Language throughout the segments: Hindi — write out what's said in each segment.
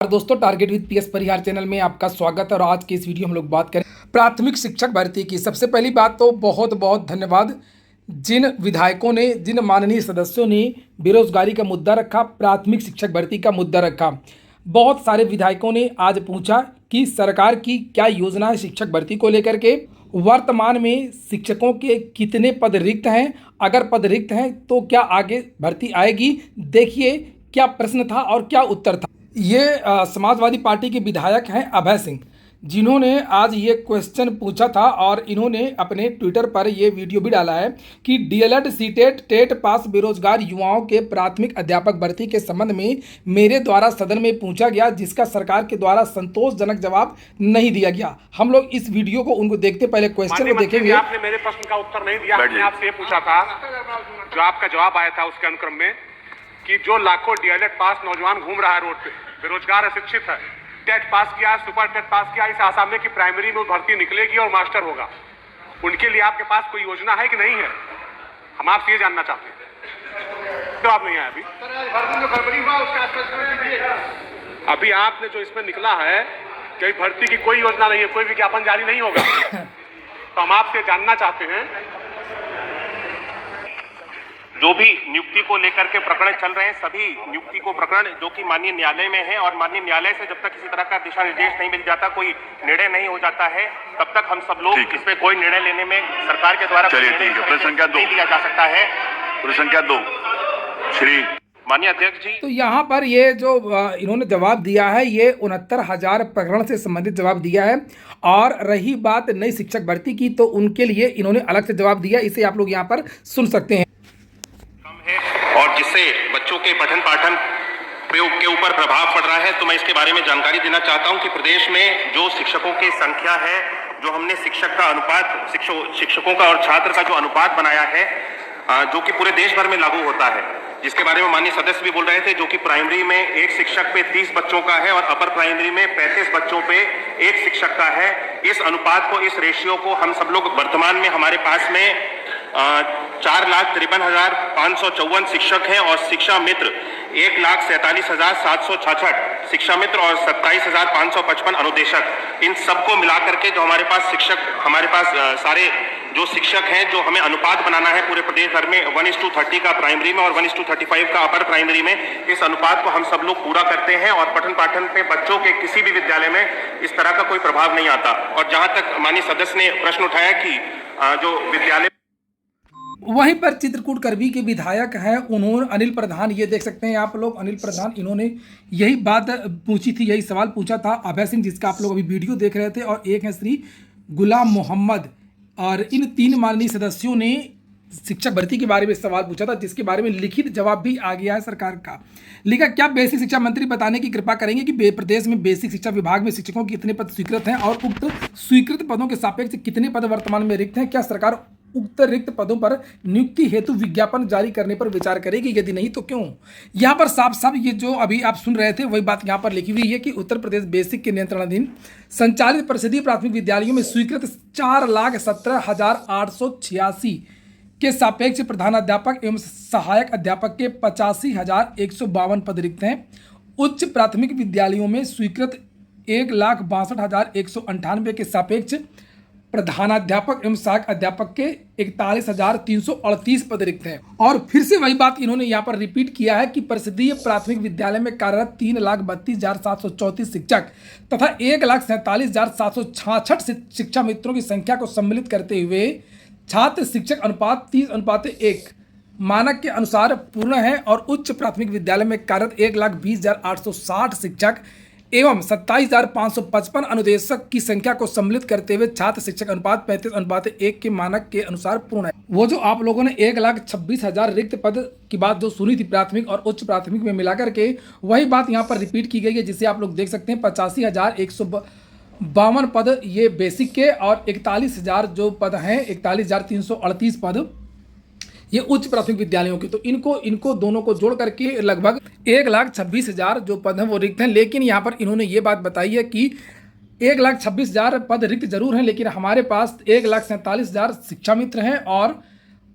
और दोस्तों, target with PS Parihar channel में आपका स्वागत है। और आज की इस वीडियो हम लोग बात करें प्राथमिक शिक्षक भर्ती की। सबसे पहली बात तो बहुत बहुत धन्यवाद जिन विधायकों ने, जिन माननीय सदस्यों ने बेरोजगारी का मुद्दा रखा, प्राथमिक शिक्षक भर्ती का मुद्दा रखा। बहुत सारे विधायकों ने आज पूछा कि सरकार की क्या योजना है शिक्षक भर्ती को लेकर के, वर्तमान में शिक्षकों के कितने पद रिक्त हैं, अगर पद रिक्त हैं तो क्या आगे भर्ती आएगी। देखिए क्या प्रश्न था और क्या उत्तर था। ये समाजवादी पार्टी के विधायक हैं अभय सिंह, जिन्होंने आज ये क्वेश्चन पूछा था और इन्होंने अपने ट्विटर पर ये वीडियो भी डाला है कि डीएलएड सीटेट टेट पास बेरोजगार युवाओं के प्राथमिक अध्यापक भर्ती के संबंध में मेरे द्वारा सदन में पूछा गया, जिसका सरकार के द्वारा संतोषजनक जवाब नहीं दिया गया। हम लोग इस वीडियो को उनको देखते पहले क्वेश्चन को देखेंगे। आपने मेरे प्रश्न का उत्तर नहीं दिया। मैंने आपसे ये पूछा था, जो आपका जवाब आया था उसके अनुक्रम में, कि जो लाखों डीएलएड पास नौजवान घूम रहा है रोड पे, बेरोजगार अशिक्षित है, टेट पास किया, सुपर टेट पास किया, इस आसाम में कि प्राइमरी में भर्ती निकलेगी और मास्टर होगा, उनके लिए आपके पास कोई योजना है कि नहीं है? हम आपसे ये जानना चाहते हैं। जवाब नहीं आया अभी आपने जो इसमें निकला है कि भर्ती की कोई योजना नहीं है, कोई विज्ञापन जारी नहीं होगा। तो हम आपसे जानना चाहते हैं, जो भी नियुक्ति को लेकर के प्रकरण चल रहे हैं, सभी नियुक्ति को प्रकरण जो कि माननीय न्यायालय में है, और माननीय न्यायालय से जब तक किसी तरह का दिशा निर्देश नहीं मिल जाता, कोई निर्णय नहीं हो जाता है, तब तक हम सब लोग इसमें कोई निर्णय लेने में सरकार के द्वारा प्रश्न संख्या 2 लिया जा सकता है। प्रश्न संख्या 2 श्री माननीय अध्यक्ष जी, तो यहाँ पर ये जो इन्होंने जवाब दिया है, ये 69,000 प्रकरण से संबंधित जवाब दिया है। और रही बात नई शिक्षक भर्ती की, तो उनके लिए इन्होंने अलग से जवाब दिया, इसे आप लोग यहाँ पर सुन सकते हैं। और जिससे बच्चों के पठन पाठन प्रयोग के ऊपर प्रभाव पड़ रहा है, तो मैं इसके बारे में जानकारी देना चाहता हूं कि प्रदेश में जो शिक्षकों की संख्या है, जो हमने शिक्षक का अनुपात, शिक्षकों का और छात्र का जो अनुपात बनाया है, जो कि पूरे देश भर में लागू होता है, जिसके बारे में माननीय सदस्य भी बोल रहे थे, जो कि प्राइमरी में एक शिक्षक पे 30 बच्चों का है और अपर प्राइमरी में 35 बच्चों पे एक शिक्षक का है। इस अनुपात को, इस रेशियो को हम सब लोग वर्तमान में हमारे पास में 4,53,554 शिक्षक हैं और शिक्षा मित्र 1,47,766 शिक्षा मित्र और 27,555 अनुदेशक। इन सबको मिलाकर के जो हमारे पास शिक्षक, हमारे पास सारे जो शिक्षक हैं, जो हमें अनुपात बनाना है पूरे प्रदेश भर में 1:30 का प्राइमरी में और 1:35 का अपर प्राइमरी में, इस अनुपात को हम सब लोग पूरा करते हैं और पठन पाठन पे बच्चों के किसी भी विद्यालय में इस तरह का कोई प्रभाव नहीं आता। और जहां तक माननीय सदस्य ने प्रश्न उठाया कि जो विद्यालय, वहीं पर चित्रकूट करबी के विधायक हैं उन्होंने, अनिल प्रधान, ये देख सकते हैं आप लोग, अनिल प्रधान, इन्होंने यही बात पूछी थी, यही सवाल पूछा था अभय सिंह, जिसका आप लोग अभी वीडियो देख रहे थे। और एक है श्री गुलाम मोहम्मद, और इन 3 माननीय सदस्यों ने शिक्षक भर्ती के बारे में सवाल पूछा था, जिसके बारे में लिखित जवाब भी आ गया है सरकार का। लिखा, क्या बेसिक शिक्षा मंत्री बताने की कृपा करेंगे कि प्रदेश में बेसिक शिक्षा विभाग में शिक्षकों के कितने पद स्वीकृत हैं और उक्त स्वीकृत पदों के सापेक्ष कितने पद वर्तमान में रिक्त हैं? क्या सरकार उक्त रिक्त पदों पर नियुक्ति हेतु विज्ञापन जारी करने पर विचार करेगी? यदि नहीं तो क्यों? यहाँ पर साफ साफ ये जो अभी आप सुन रहे थे वही बात यहाँ पर लिखी हुई है कि उत्तर प्रदेश बेसिक के नियंत्रणाधीन संचालित परिषदीय प्राथमिक विद्यालयों में स्वीकृत 4,17,886 के सापेक्ष प्रधानाध्यापक एवं सहायक अध्यापक के 85,152 पद रिक्त हैं। उच्च प्राथमिक विद्यालयों में स्वीकृत 1,62,198 के सापेक्ष प्रधानाध्यापक एवं सहायक अध्यापक के 41,338 पद रिक्त हैं। और फिर से वही बात इन्होंने यहाँ पर रिपीट किया है कि परिषदीय प्राथमिक विद्यालय में कार्यरत 3,32,734 शिक्षक तथा 1,47,766 शिक्षा मित्रों की संख्या को सम्मिलित करते हुए छात्र शिक्षक अनुपात 30:1 मानक के अनुसार पूर्ण है। और उच्च प्राथमिक विद्यालय में कार्यरत 1,20,860 शिक्षक एवं 27,555 अनुदेशक की संख्या को सम्मिलित करते हुए छात्र शिक्षक अनुपात 35:1 के मानक के अनुसार पूर्ण है। वो जो आप लोगों ने 1,26,000 रिक्त पद की बात जो सुनी थी प्राथमिक और उच्च प्राथमिक में मिलाकर के, वही बात यहाँ पर रिपीट की गई है, जिसे आप लोग देख सकते हैं। 85,152 पद ये बेसिक के और 41,000 जो पद हैं, 41,338 पद ये उच्च प्राथमिक विद्यालयों के। तो इनको दोनों को जोड़ करके लगभग 1,26,000 जो पद हैं वो रिक्त हैं। लेकिन यहाँ पर इन्होंने ये बात बताई है कि 1,26,000 पद रिक्त जरूर हैं, लेकिन हमारे पास 1,47,000 शिक्षा मित्र हैं और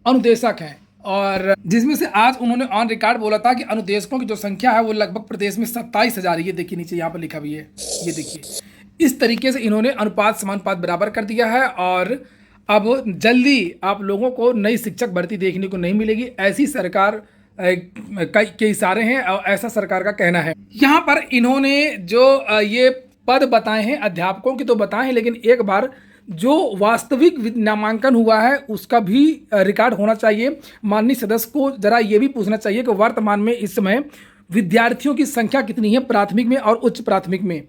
अनुदेशक हैं। और जिसमें से आज उन्होंने ऑन रिकॉर्ड बोला था कि अनुदेशकों की जो संख्या है वो लगभग प्रदेश में 27,000। ये देखिए नीचे यहाँ पर लिखा भी है, ये देखिए। इस तरीके से इन्होंने अनुपात समानुपात बराबर कर दिया है और अब जल्दी आप लोगों को नई शिक्षक भर्ती देखने को नहीं मिलेगी, ऐसी सरकार के इशारे हैं और ऐसा सरकार का कहना है। यहाँ पर इन्होंने जो ये पद बताए हैं अध्यापकों के तो बताए हैं, लेकिन एक बार जो वास्तविक नामांकन हुआ है उसका भी रिकॉर्ड होना चाहिए। माननीय सदस्य को जरा ये भी पूछना चाहिए कि वर्तमान में इस समय विद्यार्थियों की संख्या कितनी है प्राथमिक में और उच्च प्राथमिक में,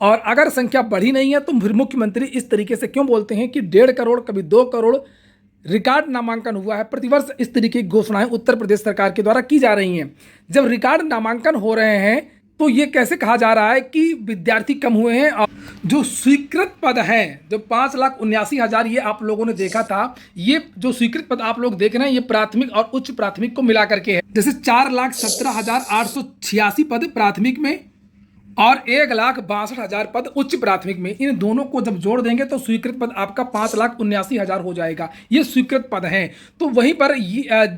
और अगर संख्या बढ़ी नहीं है तो फिर मुख्यमंत्री इस तरीके से क्यों बोलते हैं कि 1.5 करोड़ कभी 2 करोड़ रिकॉर्ड नामांकन हुआ है। प्रतिवर्ष इस तरीके की घोषणाएं उत्तर प्रदेश सरकार के द्वारा की जा रही हैं। जब रिकॉर्ड नामांकन हो रहे हैं तो ये कैसे कहा जा रहा है कि विद्यार्थी कम हुए हैं। और जो स्वीकृत पद हैं, जो 5,79,000 ये आप लोगों ने देखा था, ये जो स्वीकृत पद आप लोग देख रहे हैं ये प्राथमिक और उच्च प्राथमिक को मिला करके है। जैसे 4,17,886 पद प्राथमिक में और 1,62,000 पद उच्च प्राथमिक में, इन दोनों को जब जोड़ देंगे तो स्वीकृत पद आपका 5,79,000 हो जाएगा। ये स्वीकृत पद हैं। तो वहीं पर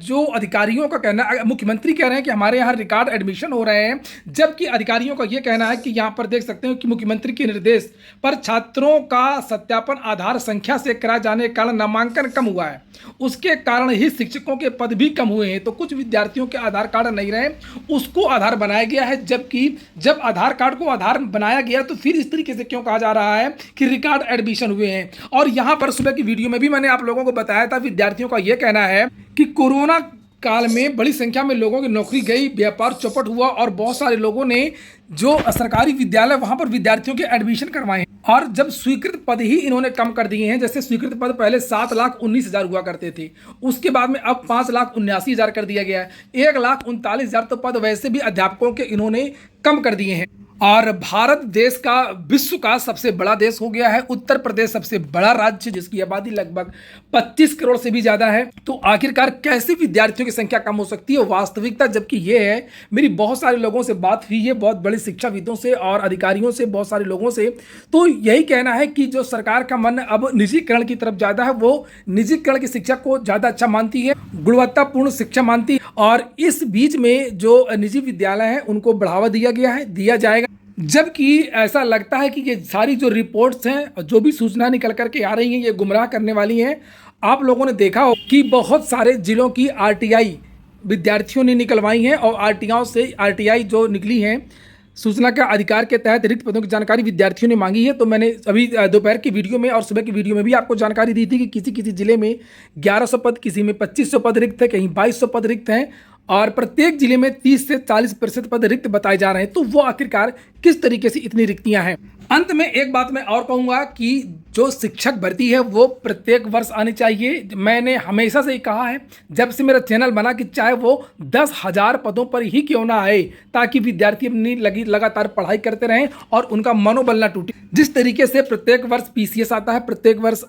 जो अधिकारियों का कहना, मुख्यमंत्री कह रहे हैं कि हमारे यहाँ रिकॉर्ड एडमिशन हो रहे हैं, जबकि अधिकारियों का ये कहना है कि यहाँ पर देख सकते हैं कि मुख्यमंत्री के निर्देश पर छात्रों का सत्यापन आधार संख्या से कराए जाने के कारण नामांकन कम हुआ है, उसके कारण ही शिक्षकों के पद भी कम हुए हैं। तो कुछ विद्यार्थियों के आधार कार्ड नहीं रहे, उसको आधार बनाया गया है, जबकि जब आधार कार्ड को आधार बनाया गया तो फिर इस तरीके से क्यों कहा जा रहा है कि रिकॉर्ड एडमिशन हुए हैं। और यहां पर सुबह की वीडियो में भी मैंने आप लोगों को बताया था, विद्यार्थियों का यह कहना है कि कोरोना काल में बड़ी संख्या में लोगों की नौकरी गई, व्यापार चौपट हुआ और बहुत सारे लोगों ने जो सरकारी विद्यालय वहां पर विद्यार्थियों के एडमिशन करवाए। और जब स्वीकृत पद ही इन्होंने कम कर दिए हैं, जैसे स्वीकृत पद पहले 7,19,000 हुआ करते थे, उसके बाद में अब 5,79,000 कर दिया गया है। 1,39,000 तो पद वैसे भी अध्यापकों के इन्होंने कम कर दिए हैं। और भारत देश का, विश्व का सबसे बड़ा देश हो गया है। उत्तर प्रदेश सबसे बड़ा राज्य जिसकी आबादी लगभग 25 करोड़ से भी ज़्यादा है। तो आखिरकार कैसे विद्यार्थियों की संख्या कम हो सकती है वास्तविकता, जबकि ये है। मेरी बहुत सारे लोगों से बात हुई है, बहुत बड़े शिक्षाविदों से और अधिकारियों से, बहुत सारे लोगों से, तो यही कहना है कि जो सरकार का मन अब निजीकरण की तरफ ज़्यादा है, वो निजीकरण की शिक्षा को ज़्यादा अच्छा मानती है, गुणवत्तापूर्ण शिक्षा मानती है। और इस बीच में जो निजी विद्यालय हैं उनको बढ़ावा दिया गया है, दिया जाएगा। जबकि ऐसा लगता है कि ये सारी जो रिपोर्ट्स हैं, जो भी सूचना निकल करके आ रही हैं, ये गुमराह करने वाली हैं। आप लोगों ने देखा हो कि बहुत सारे जिलों की आरटीआई विद्यार्थियों ने निकलवाई हैं और आरटीआई जो निकली हैं, सूचना का अधिकार के तहत रिक्त पदों की जानकारी विद्यार्थियों ने मांगी है। तो मैंने अभी दोपहर की वीडियो में और सुबह की वीडियो में भी आपको जानकारी दी थी कि किसी किसी जिले में 1100 पद, किसी में 2500 पद रिक्त है, कहीं 2200 पद रिक्त हैं और प्रत्येक जिले में 30 से 40% पद रिक्त बताए जा रहे हैं। तो वो आखिरकार किस तरीके से इतनी रिक्तियां हैं। अंत में एक बात मैं और कहूँगा कि जो शिक्षक भर्ती है वो प्रत्येक वर्ष आनी चाहिए। मैंने हमेशा से ही कहा है, जब से मेरा चैनल बना, कि चाहे वो 10,000 पदों पर ही क्यों ना आए, ताकि विद्यार्थी अपनी लगातार पढ़ाई करते रहें और उनका मनोबल ना टूटे। जिस तरीके से प्रत्येक वर्ष PCS आता है, प्रत्येक वर्ष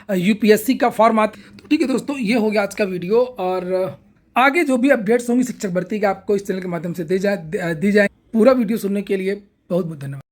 UPSC का फॉर्म आता है। तो ठीक है दोस्तों, ये हो गया आज का वीडियो और आगे जो भी अपडेट्स होंगी शिक्षक भर्ती के आपको इस चैनल के माध्यम से दी जाए। पूरा वीडियो सुनने के लिए बहुत बहुत धन्यवाद।